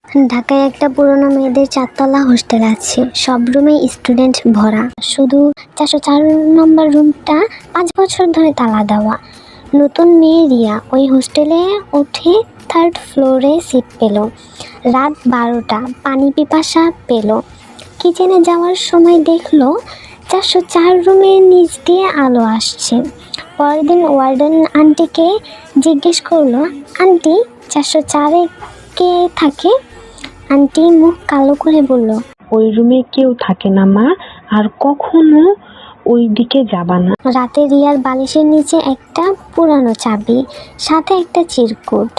ঢাকায় একটা পুরনো মেয়েদের 4 তলা হোস্টেল আছে, সব রুমেই স্টুডেন্ট ভরা, শুধু 404 নম্বর রুমটা 5 বছর ধরে তালা দেওয়া। নতুন মেয়ে রিয়া ওই হোস্টেলে উঠে 3rd ফ্লোরে সিট পেল। রাত 12টা, পানি পিপাসা পেল। কিচেনে যাওয়ার সময় দেখলো 404 রুমের নিচ দিয়ে আলো আসছে। পরের দিন ওয়ার্ডেন আন্টিকে জিজ্ঞেস করলো, আন্টি 404-এ কে থাকে? আন্টি মুখ কালো করে বলল, ওই রুমে কেউ থাকে না মা, আর কখনো ওই দিকে যাবা না। রাতে রিয়ার বালিশের নিচে একটা পুরানো চাবি, সাথে একটা চিরকুট।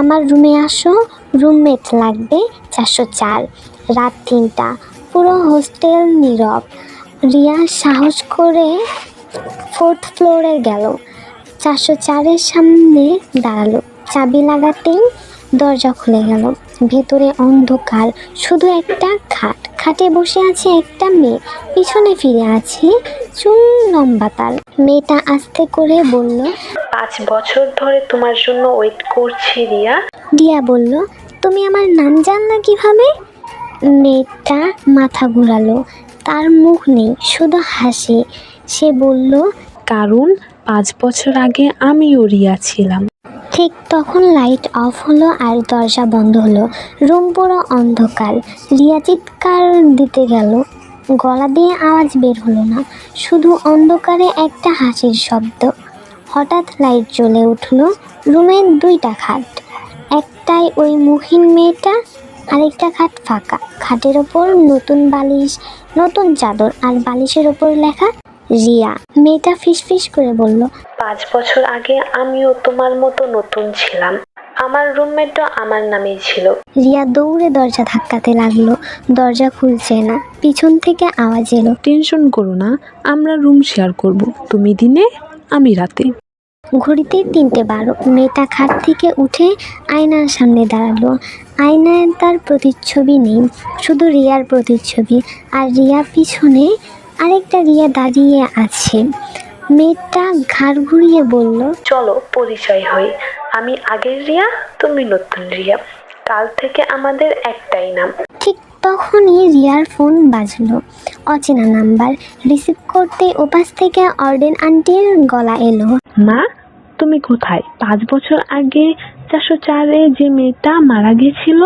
আমার রুমে আসো, রুমমেট লাগবে 404। রাত 3টা, পুরো হোস্টেল নীরব। রিয়া সাহস করে 4th ফ্লোরে গেল, 404-এর সামনে দাঁড়ালো। চাবি লাগাতেই দরজা খুলে গেল। ভেতরে অন্ধকার, শুধু একটা খাট, খাটে বসে আছে একটা মেয়ে, পিছনে ফিরে আছে, চুল লম্বা তার। মেয়েটা আস্তে করে বলল, 5 বছর ধরে তোমার জন্য ওয়েট করছি রিয়া। রিয়া বলল, তুমি আমার নাম জানলা কিভাবে? মেয়েটা মাথা ঘুরালো, তার মুখ নেই, শুধু হাসি। সে বলল, কারণ 5 বছর আগে আমিও রিয়া ছিলাম। ঠিক তখন লাইট অফ হলো আর দরজা বন্ধ হলো। রুম পুরো অন্ধকার। রিয়া চিৎকার দিতে গেল, গলা দিয়ে আওয়াজ বের হলো না, শুধু অন্ধকারে একটা হাসির শব্দ। হঠাৎ লাইট জ্বলে উঠলো। রুমের 2টা খাট, একটাই ওই মুখহীন মেয়েটা, আরেকটা খাট ফাঁকা। খাটের ওপর নতুন বালিশ, নতুন চাদর, আর বালিশের ওপর লেখা রিয়া। মেয়েটা ফিসফিস করে বলল, 5 বছর আগে আমিও তোমার মতো নতুন ছিলাম। আমার রুমমেটও আমার নামেই ছিল। রিয়া দৌড়ে দরজা ধাক্কাতে লাগলো, দরজা খুলছে না। পিছন থেকে আওয়াজ এলো, টেনশন করো না, আমরা রুম শেয়ার করব, তুমি দিনে আমি রাতে। ঘড়িতে 3:12। মেয়েটা খাট থেকে উঠে আয়নার সামনে দাঁড়ালো। আয়নায় তার প্রতিচ্ছবি নেই, শুধু রিয়ার প্রতিচ্ছবি, আর রিয়া পিছনে আরেকটা রিয়া দাঁড়িয়ে আছে। মেয়েটা ঘাড় ঘুরিয়ে বলল, চলো পরিচয় হই, আমি আগের রিয়া, তুমি নতুন রিয়া, কাল থেকে আমাদের একটাই নাম। ঠিক তখনই রিয়ার ফোন বাজলো, অচেনা নাম্বার। রিসিভ করতে ওপাশ থেকে ওয়ার্ডেন আন্টির গলা এলো, মা তুমি কোথায়? 5 বছর আগে 404-এ যে মেয়েটা মারা গেছিল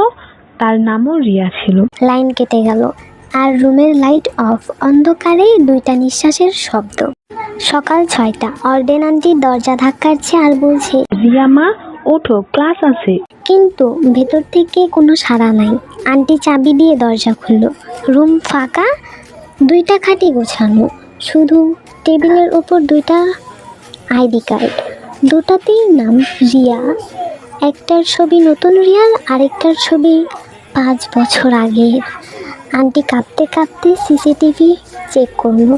তার নামও রিয়া ছিল। লাইন কেটে গেল আর রুমের লাইট অফ। অন্ধকারে 2টা নিঃশ্বাসের শব্দ। সকাল 6টা, ওয়ার্ডেন আন্টি দরজা ধাক্কাচ্ছে আর বলছে, রিয়া মা ওঠো, ক্লাস আছে। কিন্তু ভেতর থেকে কোনো সাড়া নাই। আন্টি চাবি দিয়ে দরজা খুলল। রুম ফাঁকা, 2টা খাটই গোছানো, শুধু টেবিলের ওপর 2টা আইডি কার্ড, 2টাতেই নাম রিয়া। একটার ছবি নতুন রিয়ার, আরেকটার ছবি 5 বছর আগের। আন্টি কাঁপতে কাঁপতে সিসিটিভি চেক করলো।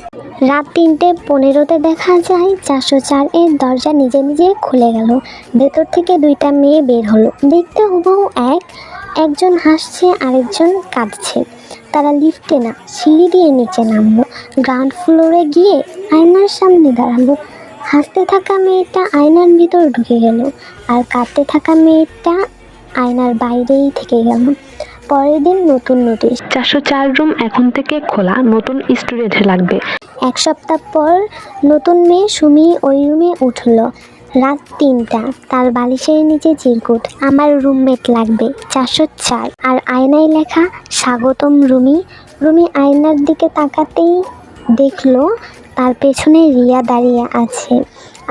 রাত 3:15-তে দেখা যায় 404-এর দরজা নিজে নিজে খুলে গেল। ভেতর থেকে 2টা মেয়ে বের হলো, দেখতে হুবহু একজন হাসছে, আরেকজন কাঁদছে। তারা লিফটে না, সিঁড়ি দিয়ে নিচে নামলো। গ্রাউন্ড ফ্লোরে গিয়ে আয়নার সামনে দাঁড়ালো। হাসতে থাকা মেয়েটা আয়নার ভিতর ঢুকে গেল, আর কাঁদতে থাকা মেয়েটা আয়নার বাইরেই থেকে গেল। পরের দিন নতুন নোটিশ, 404 রুম এখন থেকে খোলা, নতুন স্টুডেন্ট লাগবে। 1 সপ্তাহ পর নতুন মেয়ে সুমি ওই রুমে উঠল। রাত 3টা, তার বালিশের নিচে চিরকুট, আমার রুমমেট লাগবে 404, আর আয়নায় লেখা স্বাগতম রুমি। রুমি আয়নার দিকে তাকাতেই দেখলো তার পেছনে রিয়া দাঁড়িয়ে আছে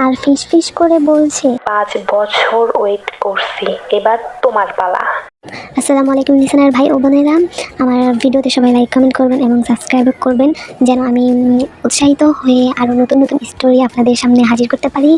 আর ফিসফিস করে বলছে, 5 বছর ওয়েট করছি, এবার তোমার পালা। আসসালামু আলাইকুম লিসেনার ভাই ও বোনেরা, আমার ভিডিওতে সবাই লাইক কমেন্ট করবেন এবং সাবস্ক্রাইব করবেন, যেন আমি উৎসাহিত হয়ে আরও নতুন নতুন স্টোরি আপনাদের সামনে হাজির করতে পারি।